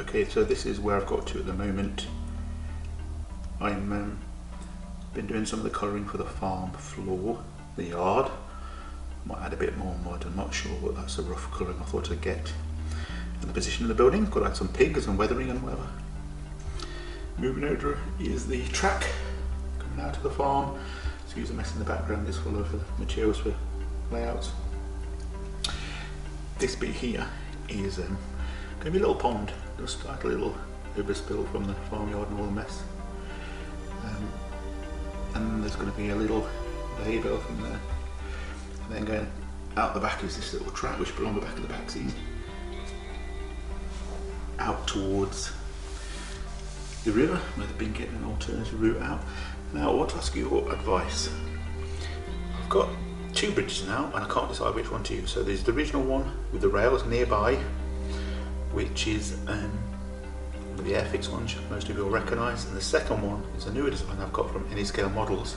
Okay, so this is where I've got to at the moment. I'm been doing some of the colouring for the farm floor, the yard. Might add a bit more mud, I'm not sure, but that's a rough colouring I thought I'd get. And the position of the building, got to add some pigs and weathering and whatever. Moving over is the track coming out of the farm. Excuse the mess in the background, it's full of materials for layouts. This bit here is going to be a little pond, just like a little overspill from the farmyard and all the mess. And there's going to be a little hay bale from there. And then going out the back is this little track which will be on the back of the back seat. Out towards the river, where they've been getting an alternative route out. Now I want to ask you your advice. I've got two bridges now and I can't decide which one to use. So there's the original one with the rails nearby, which is the Airfix one, which most of you will recognise, and the second one is a newer design I've got from Anyscale Models,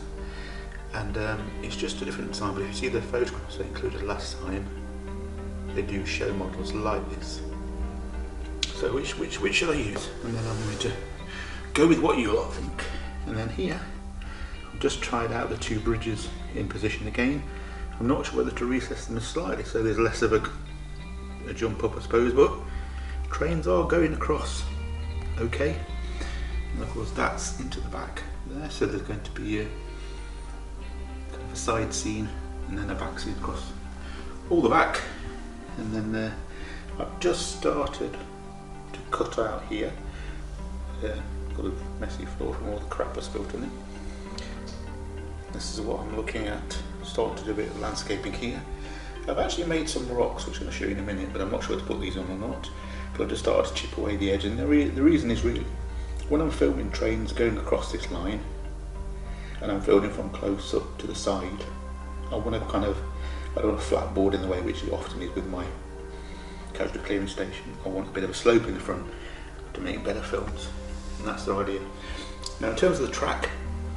and it's just a different design, but if you see the photographs they included last time, they do show models like this. So which should I use? And then I'm going to go with what you lot think. And then here, I've just tried out the two bridges in position again. I'm not sure whether to recess them slightly so there's less of a jump up, I suppose, but trains are going across okay. And of course that's into the back there, so there's going to be a kind of a side scene and then a back scene across all the back. And then I've just started to cut out here. Got a messy floor from all the crap I spilled on it. This is what I'm looking at, starting to do a bit of landscaping here. I've actually made some rocks which I'm going to show you in a minute, but I'm not sure to put these on or not. But I've just started to chip away the edge, and the reason is really, when I'm filming trains going across this line, and I'm filming from close up to the side, I want to I don't want a flat board in the way, which it often is with my casualty clearing station. I want a bit of a slope in the front to make better films, and that's the idea. Now in terms of the track,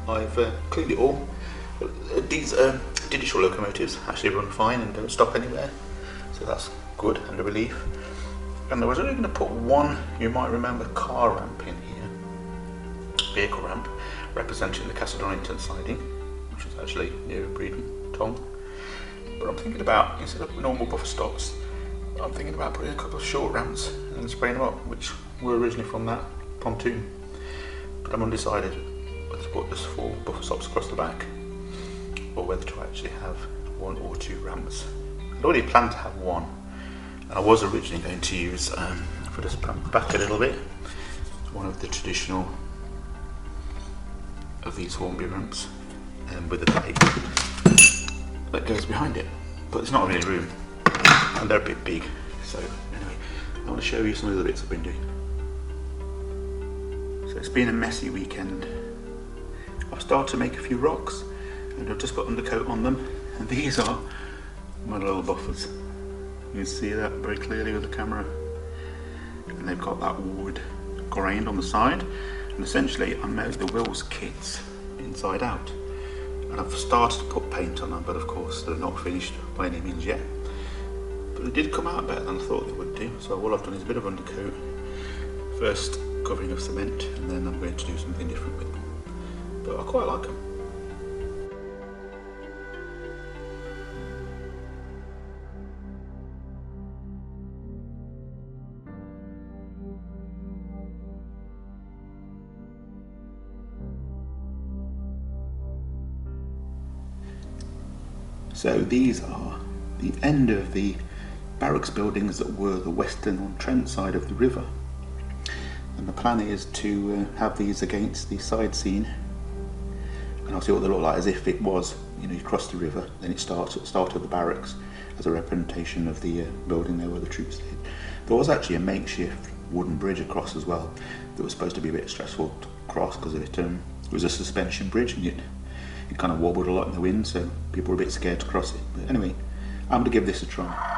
I've cleaned it all. These digital locomotives actually run fine and don't stop anywhere, so that's good and a relief. And I was only going to put one, you might remember, car ramp in here, vehicle ramp, representing the Castle Donington siding, which is actually near Breeden Tong. But I'm thinking about, instead of normal buffer stops, I'm thinking about putting a couple of short ramps and spraying them up, which were originally from that pontoon. But I'm undecided whether to put just 4 buffer stops across the back, or whether to actually have 1 or 2 ramps. I'd already planned to have one. I was originally going to use, if I just pump back a little bit, one of the traditional of these Hornby ramps, with the pipe that goes behind it. But there's not really room, and they're a bit big. So anyway, I want to show you some of the bits I've been doing. So it's been a messy weekend. I've started to make a few rocks, and I've just put undercoat on them, and these are my little buffers. You can see that very clearly with the camera, and they've got that wood grained on the side, and essentially I made the wheels kits inside out, and I've started to put paint on them, but of course they're not finished by any means yet, but they did come out better than I thought they would do. So all I've done is a bit of undercoat, first covering of cement, and then I'm going to do something different with them, but I quite like them. So these are the end of the barracks buildings that were the Western-on-Trent side of the river. And the plan is to have these against the side scene. And I'll see what they look like as if it was, you cross the river, then it starts at the start of the barracks as a representation of the building there where the troops stayed. There was actually a makeshift wooden bridge across as well that was supposed to be a bit stressful to cross because it was a suspension bridge, and it kind of wobbled a lot in the wind, so people were a bit scared to cross it. But anyway, I'm going to give this a try.